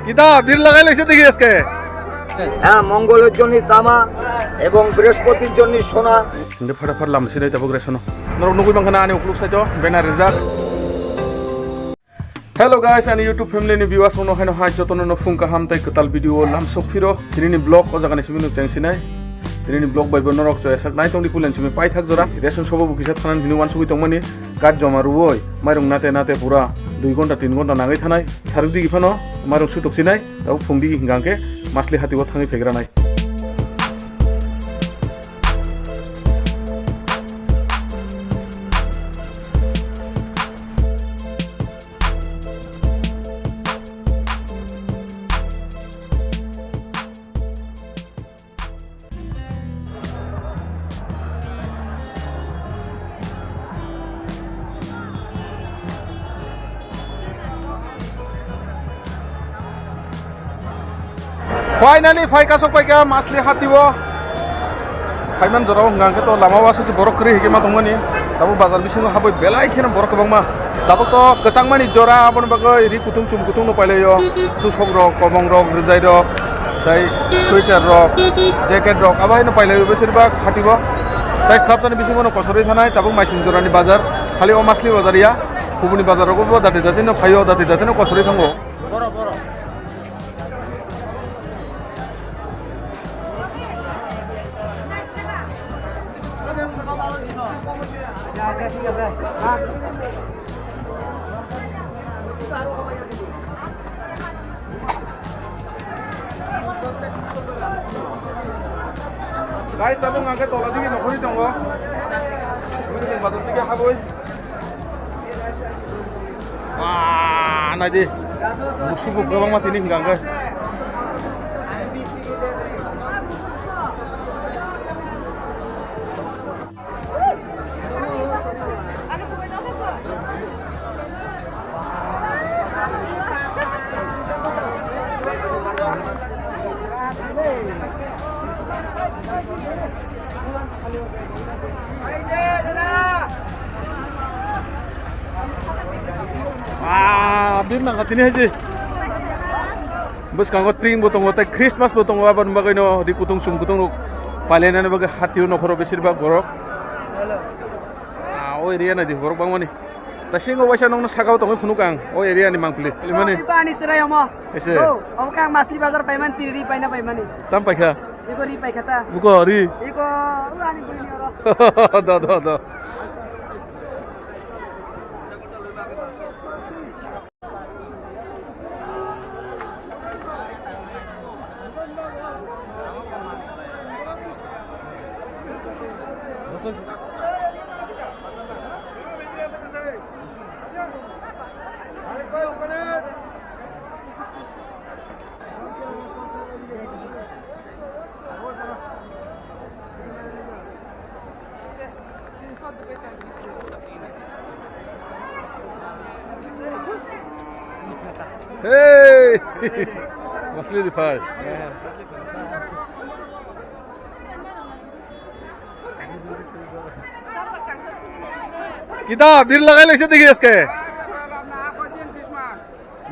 কিতা বীর লাগাই লাইছে দেখি আজকে। হ্যাঁ, মঙ্গলের জন্য তামা এবং বৃহস্পতির জন্য সোনা। কিন্তু ফটাফট লামসি নাই তাবো গ্রেশন নরক নগুই বাংখানা আনি উকলুক সাইতো বেনার reserve. Hello guys, and YouTube family ni viewers ono haino ha jotono no phung ka ham tai ketal video lam sok firo tini blog o jagani sibinu tengsinai tini blog bai bonorok so esak nai tongdi pulen simi pai thak jora ration sobo bukisa thanan dinu wan sugi tongmani kat joma ruoi mairung nate pura 2 ঘন্টা 3 ঘন্টা nangai thanai tharudi gifano marung sutok sinai tau phungdi hingangke masli hatiwo thangi fegra nai. Finally, fai kasok pai ka masli hatiwo. Faiman jorong ngangke to lama wasu ti borok kri hike ma tongmani. Tabu bazar bisingo haboi belai khena borok bang ma. Tabu to kesang mani jora abon bagai ri kutung cum kutung no paile yo. Tu sok rok, komong rok, rizai rok, dai sweater rok, jacket rok abai no paile yo besir bag hatiwo. Dai stap sani bisingo no kosori thanai tabu maisin jorani bazar. Khali o masli bazar ya. Kubuni bazar rok bo dati no phayo dati no kosori thango. Boro. Guys, tabung ngangkat tola digi nokori tongo. Ini sing batu tiga haboi. Ah, naji. Musuh gawang mati nih ngangkat. Bir nangkat ini aja. Bus kanggo tring botong otak Christmas botong aban bagai no di kutung sum kutung palenan bagai hati no khoro besir bag borok. O area na di borok bang mani. Tasing o wasa nong sakau tong phunukang o area ni mangpli. Limani. Pani serai omo. Ese. Oh, kang masli bazar paiman tiri paina paimani. Tam paikha. Iko ri paikata. Buko ri. Iko ani buni oro. Da. Hey, masli di pai. Kita bir lagai laise dekhi aske.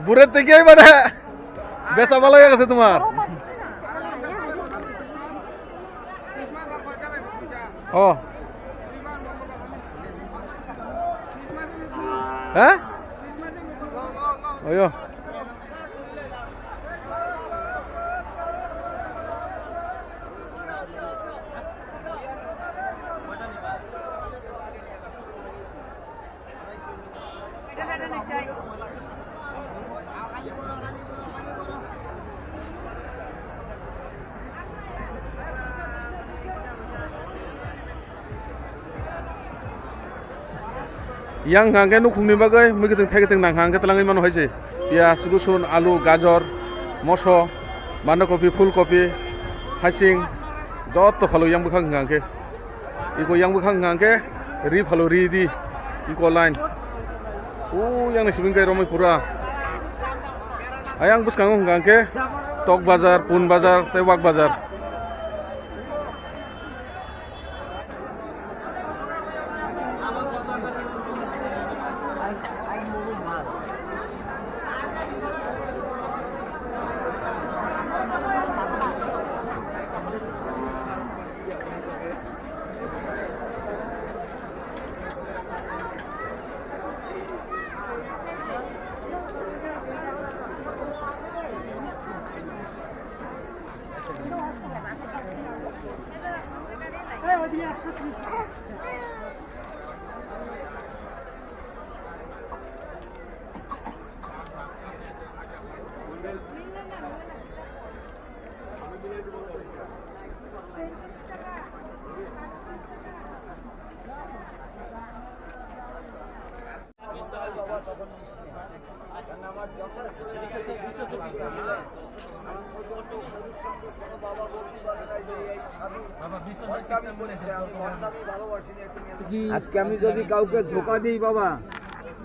Buret dekhi ai bana. Besa bala ya kase tumar. Oh. Hah? Oh yo. Yang ngangke nukung ni bagai mungkin kita nang ngangke telangi mano haise pias rusun alu gajor moso bandakopi ফুলকপি hasing jotto phalo yang bukhang ngangke iko yang bukhang ngangke ri phalo ri di iko line yang sibing kai romai pura ayang buskang ngangke tok bazar pun bazar tewak bazar. আজকে আমি যদি কাউকে ধোকা দিই বাবা,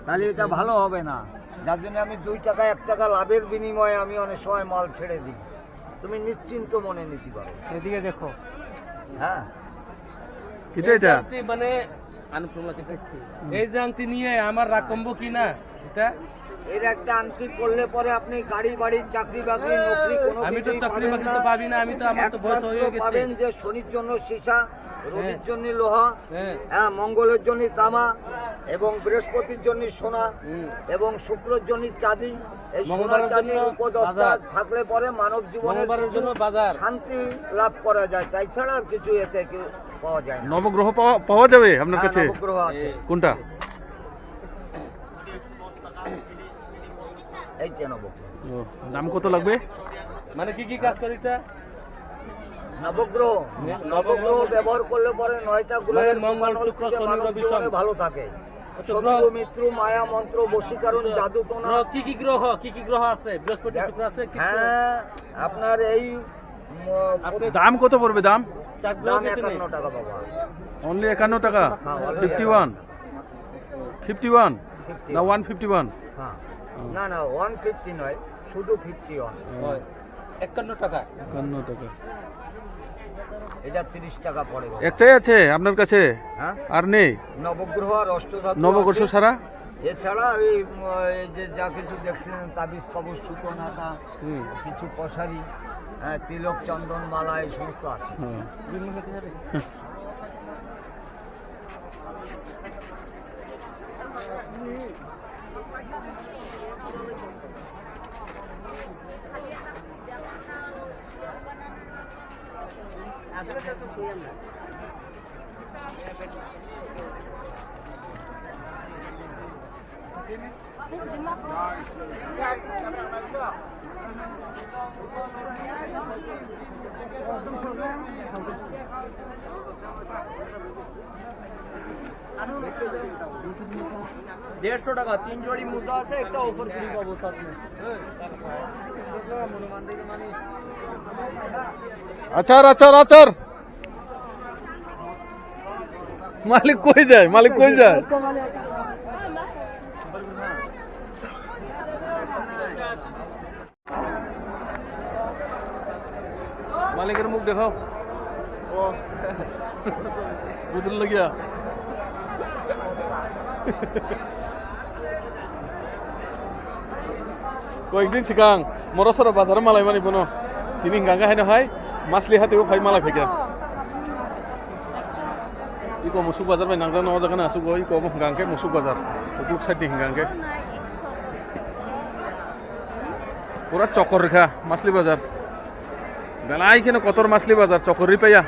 তাহলে এটা ভালো হবে না। যার জন্য আমি 2 টাকা 1 টাকা লাভের বিনিময়ে আমি অনেক সময় মাল ছেড়ে দিই। তুমি নিশ্চিন্ত মনে নিতে পারো। এদিকে দেখো, হ্যাঁ, কিটা এটা আংটি মানে এই যে আংটি নিয়ে আমার রাগ কমবো কি না? এটা এর একটা আংটি পড়লে পরে আপনি গাড়ি বাড়ি চাকরি বাকরি নকরি কোনো আমি তো কিছুই চাকরি পাবেন বাকরি না। তো পাবি না, আমি তো আমার তো বয়স হয়ে একমাত্র গেছে। পাবেন যে শনির জন্য সীসা, রবির জন্য লোহা, হ্যাঁ, হ্যাঁ, মঙ্গলের জন্য তামা এবং বৃহস্পতির জন্য সোনা এবং শুক্রের জন্য চাঁদি। এই সোনা মঙ্গলবারের চাঁদির জন্য উপদশা বাজার। থাকলে পরে মানব জীবনের মঙ্গলবারের জন্য বাজার। শান্তি লাভ করা যায়, তাই ছাড়া আর কিছু এতে পাওয়া যায় না। নবগ্রহ পাওয়া যাবে আপনার কাছে? হ্যাঁ, নবগ্রহ আছে। কোনটা? এইটা নবগ্রহ। ও, দাম কত লাগবে? মানে কি কি কাজ করি এটা? নবগ্রহ নবগ্রহ ব্যবহার করলে পরে 9টা গ্রহের মানে মঙ্গল, শুক্র, শনি, মানব রবি, জীবনে সোম। ভালো থাকে। আচ্ছা, শত্রু গ্রহ- মিত্র মায়া মন্ত্র বশীকরণ জাদু টোনা। গ্রহ কি কি গ্রহ আছে? বৃহস্পতি, শুক্র আছে কি? হ্যাঁ, আপনার এই আপনি- দাম কত পড়বে দাম? 4 গ্রহ দাম বেশি নেই। 51 টাকা বাবা। অনলি 51 টাকা? হ্যাঁ, only 51 51 না 151? হ্যাঁ, না না 150 নয়, শুধু 51। হয় 51 টাকা। 51 টাকা। এটা 30 টাকা পড়ে বাবা। একটাই আছে আপনার কাছে হ্যাঁ, আর নেই? নবগ্রহ আর অষ্টধাতু নববর্ষ আছে। সারা? এছাড়া এই যে যা কিছু দেখছেন তাবিজ কবজ সুতো নাটা, হুম। কিছু পশারি, হ্যাঁ, তিলক চন্দন মালা এই সমস্ত আছে। হ্যাঁ। দেড়শো টাকা 3 জোড়ি মোজা আছে, একটা অফার ফ্রি পাবো সাথে। আচার আচার আচার মালিক কই যায়? মালিক কই যায়? মালিকের মুখ দেখাও। ও বুদুল লাগিয়া কয়েকদিন সিগাং মরসর বাজার মালাই মানে বনো তিনি গাঙ্গা হাই নহয় মাছলি হাতেও ফাই মালাই ফেকা ইকো মুসুক বাজার বাই নাংরা নওয়া জায়গা আসুক ইকো গাঙ্গে মুসুক বাজার কুক সাইড হিঙ্গাঙ্গে পুরা চকর রেখা মাছলি বাজার বেলাই কেন কতর মাছলি বাজার চকর রি পাইয়া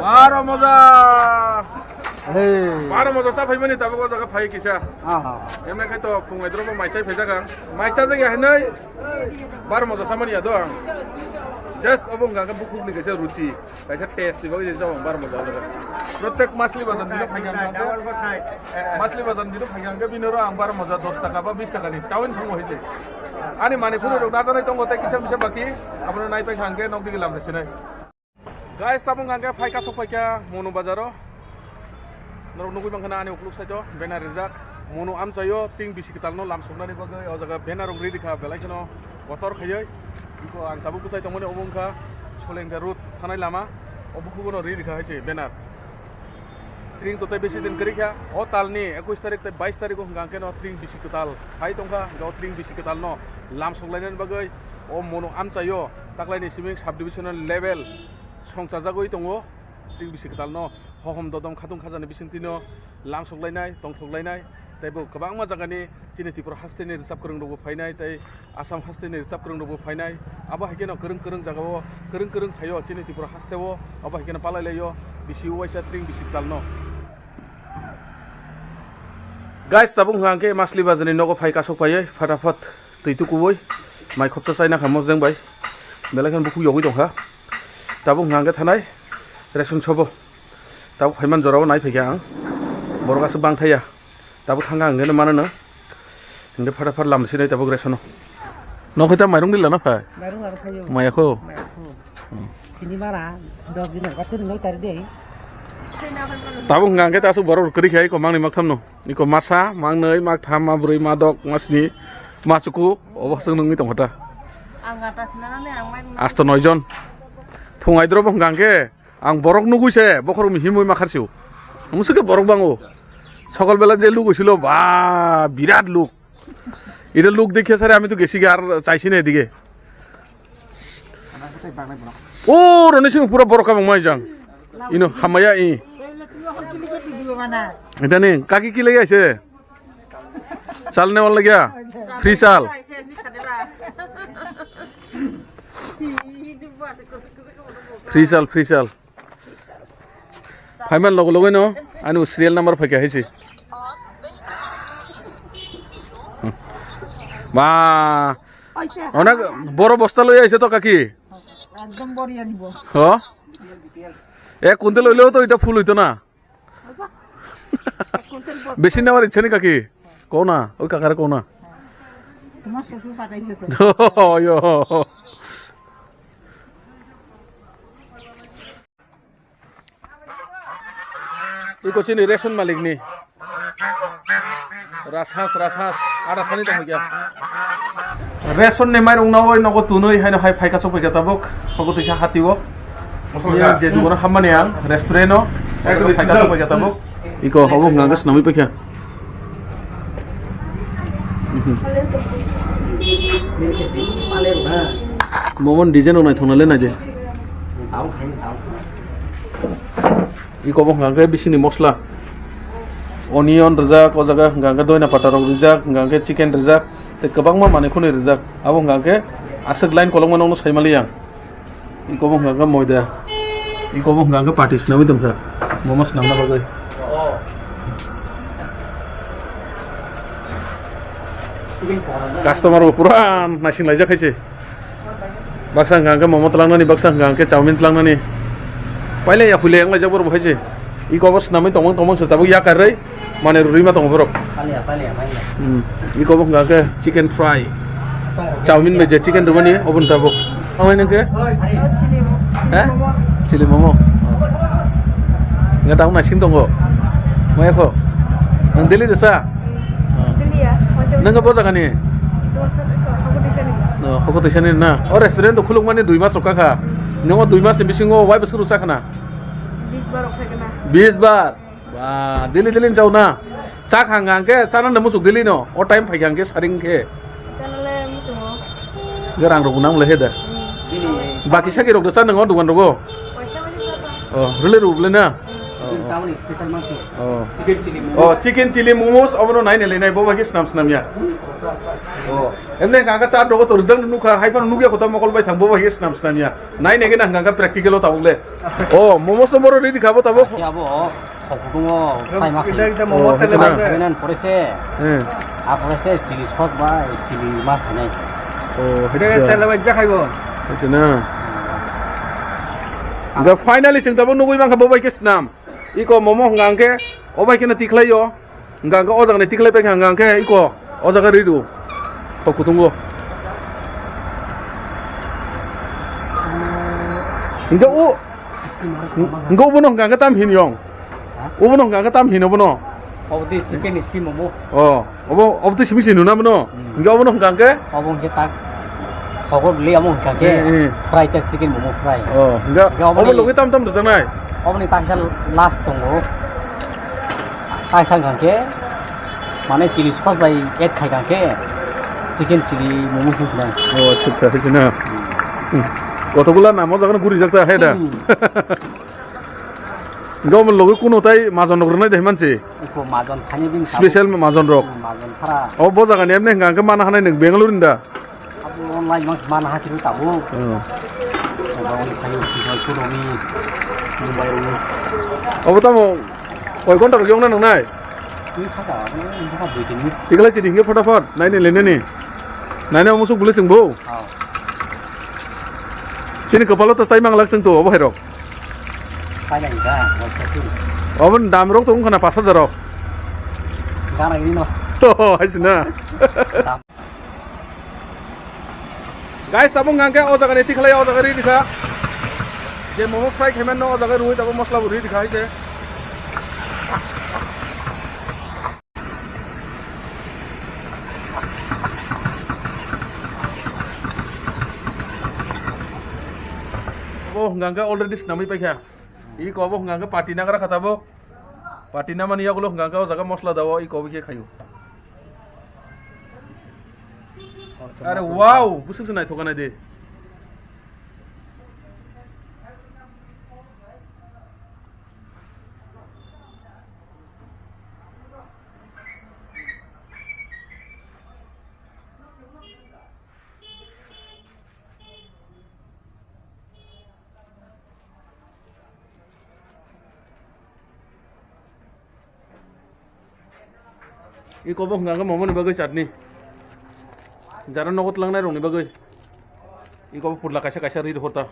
বারো মজা বারো মজা সা ফাইমানি তাবো জায়গা ফাই কিসা এমনি খাই তো ফুঙাই দ্রব মাইচাই ফাইজাগা মাইচা জায়গা হেनै বারো মজা সামানি আদো আং জাস্ট অবং গাঙ্গা বুকুক নিকেছে রুচি কাইছা টেস্ট দিবা ওই যাও বারো মজা জায়গা প্রত্যেক মাছলি বাজার দিনো ফাইগাম মাছলি বাজার দিনো ফাইগাম কে বিনরো আং বারো মজা 10 টাকা বা 20 টাকা নি চাউন থাঙ্গ হইছে আনি মানে ফুনো রক নাজানাই দङ তাই কিসা কিসা বাকি আপনারা নাইপাই খাঙ্গে নক দিকে লামনেছে নাই guys tabung angke faika sofaika mono bazaro norok nugui bangkana ani ukluk saito benar rijak mono amchayo ting bisi kitalno lam soknani bagai o jaga benar rok ridi kha belai kino motor khayoi iko ang tabu kusai tongmone obongkha solengda route thanai lama obukubono ridi kha hoiche benar tring totai besi din kerikha o talni 21 tarik tai 22 tarik angke no tring bisi kital hai tongkha go tring bisi kital no lam soklainen bagai o mono amchayo taklaini sibing sub divisional level সংসার জাগই দङ tring bisi ketal no hohom dodom khatung khajani bisingtino lang soklainai tong thoklainai taibo kabangma jagani chini tripura haste ni reserve korong rogo phainai tai asam haste ni reserve korong rogo phainai abo haikeno korong jagao korong thayo chini tripura hasteo abo haikeno palai layo bisi waisa tring bisi ketal no guys tabung hangke masli bazani nogo phai kasok paye fatafat tuitu kuboi mai khopta chaina khamos jeng bai belakhan buku yogi dong ha tabung hangke thanai ration chobo tabu khaiman jorao nai phaiga ang borogasu bang thaya tabu thanga angene manana inde fatafat lamsinai tabu rationo nokita mairung dilla na phai Baru harus kayu. mayako Sini marah. Jog di nak katin noi tadi deh. tabu hangke tasu borok kri khai ko mangni maktham no niko masa mangnei mak tham ma brui ma dok masni masuku obo sung nungni tong hata Angkata senang ang main. asto 9 jon thungai dro bong gangke ang borok nuguise bokor mi himui makharsiu musuke borok bango সকল বেলা যে look হইছিল বা বিরাট look এটা look দেখে sir আমি তো গেছি আর চাইছি না এদিকে ও রনি সিং পুরো বড় কাম মাই যাং ইনো হামায়া ই এটা নে কাকি কি লাগি আছে চাল নেওয়ার লাগিয়া ফ্রি চাল ফ্রি চাল ফাইমান লগ লগৈ ন আনি সিরিয়াল নাম্বার ফাইকা হয়েছে বা অনেক বড় বস্তা লই আইছে তো কাকি একদম বড়িয়া দিব হ এ কুইন্টাল লইলেও তো এটা ফুল হইতো না বেশি নেওয়ার ইচ্ছা নেই কাকি কও না ওই কাকারে কও না তোমার শ্বশুর পাঠাইছে তো ই কোচিন রেশন মালিক নি রাজহাঁস আড়া সানি তো হইয়া রেশন নে মাই রংনা ওই নগো তুনই হাইনো হাই ফাইকা সব হইয়া তাবক হগো তৈসা হাতিব যে দুগনা হামানে আং রেস্টুরেন্ট একদম ফাইকা সব হইয়া তাবক ইকো হগো গাঙ্গাস নামি পাইকা মোমন ডিজাইন নাই থনালে না যে ই কব গাঙ্গে বিসিনি মশলা অনিয়ন রেজাক ও জায়গা গাঙ্গে দইনা পাতার রেজাক গাঙ্গে চিকেন রেজাক তে গোबां मा माने खुनि রেজাক আবো গাঙ্গে আসক লাইন কলং নং সাইমালি আং ই কব গাঙ্গে ময়দা ই কব গাঙ্গে পাটিস নামি দমসা মোমোস নামনা বাগৈ কাস্টমার পুরা নাসিং লাইজা খাইছে বাক্সা গাঙ্গে মোমো তলাংনানি বাক্সা গাঙ্গে চাউমিন তলাংনানি পাইলে ya phule ang lajak bor bhaise I kobos namai tomong setabu ya karai mane rima tong borok I kobos ngake chicken fry chowmin meje chicken rumani obun tabo amai nangke chili momo ngatau nasim tongo maya ko nang deli desa nang apa jagani no hoko desani na o restaurant to khuluk mane 2 mas roka kha nongo 2 mas ni bisingo wai besur usakana 20 bar oke kena 20 bar wah dili jauh na cak hangang ke sana nemu suk dili no o time phagang ke saring ke channel mutu garang rok nang lehe da baki saki rok desa nongo dugan rogo paisa mali sapa oh rele ruble na চাউনি special মাছ oh chicken chili oh chicken chili momos obono nai ne lenai bo bagi snam ya oh emne kanga chat rogo to rijang nu kha haipan nu ge kota mokol bai thang bo bagi snam ya nai ne ge na kanga practical ta ugle oh momos to moro ready khabo tabo 야보 거구동어 타이마키 momo tele 그는 버레세 아 버레세 chilli sauce বা chilli মাছ নাই oh tele বাজ্জা খাইব itu na ga finally sing tabo nugui bang khabo bai ke snam iko momo ngangke obai kena tiklai yo ngangke ojang ne tiklai pe ngangke iko ojaga ridu ko kutungo Enggak enggak bono ngangke tam hin yong bono ngangke tam hin bono 어디 치킨 스팀 모모 obo tu simi sinu na bono enggak bono ngangke 어봉 게딱 거고 리아몽 가게 프라이 때 치킨 모모 프라이 enggak obo logi tam dajang nai 어머니 딱살 라스 동고 딱살 가게 মানে chilli sauce by add খাই গাকে chicken chilli momo সুসনা আচ্ছা আচ্ছা না কতগুলা নামও যখন ঘুরি যাতে আহে না Gom logi kuno tai majon rok nai deh manci. Iko majon khani bin Special majon rok. majon thara. Oh bo jaga ni emne ngangke mana hanai neng Bengaluru inda. Abu online mang mana hasil tabu. Bawang khani tinggal kuromi. Mumbai ini. Oh tamo koi kontak rok yong na nang nai. Ini kata ini kata begini. Tinggal ceding ke fotofot. Nai ni lene ni. Nai ni musuk boleh sengbo. Sini kepala tu saya mang langsung tu. Apa herok? Saya enggak, enggak sih. Oh ben dam rok tu kena pasar jarok. Sekarang ini noh. Oh asna. Guys, tabung ngangke o jaga ni tikhlai o jaga ri dikha. Je momo fry khemen no o jaga ruhi tabung masla buri dikhai je. Oh ngangke already snami paikha. I kobo ngangke patina kara khatabo. Patina mani yagulo ngangke o jaga masla dawo I kobo ke khayu. अरे वाव बुसुक से नाय थोका नाय दे ये कोबो ngangka momo ni bagai chutney Jaran nogot lang na rong ni bagoy. Ikaw purla kasya ri hota.